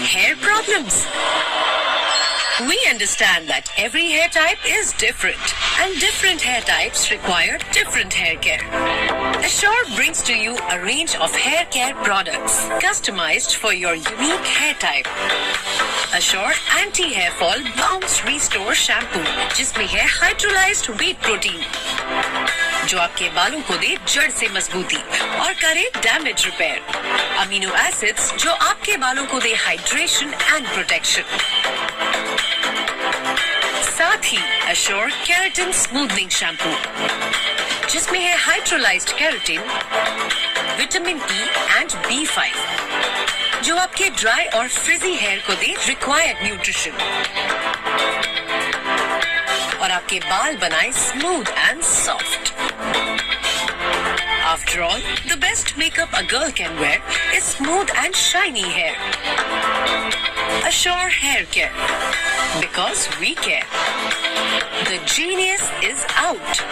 hair problems? We understand that every hair type is different and different hair types require different hair care. Assure brings to you a range of hair care products customized for your unique hair type. Assure Anti-Hair Fall Bounce Restore Shampoo जिसमें है hydrolysed wheat protein जो आपके बालों को दे जड़ से मजबूती और करे डैमेज रिपेयर। अमीनो एसिड्स जो आपके बालों को दे हाइड्रेशन एंड प्रोटेक्शन। साथ ही अश्योर केराटिन स्मूथनिंग शैम्पू जिसमें है hydrolysed keratin, vitamin E and B5 जो आपके ड्राई और फ्रिजी हेयर को दे रिक्वायर्ड न्यूट्रिशन और आपके बाल बनाए smooth and soft. After all, the best makeup a girl can wear is smooth and shiny hair. Assure Hair Care. Because we care. The genius is out.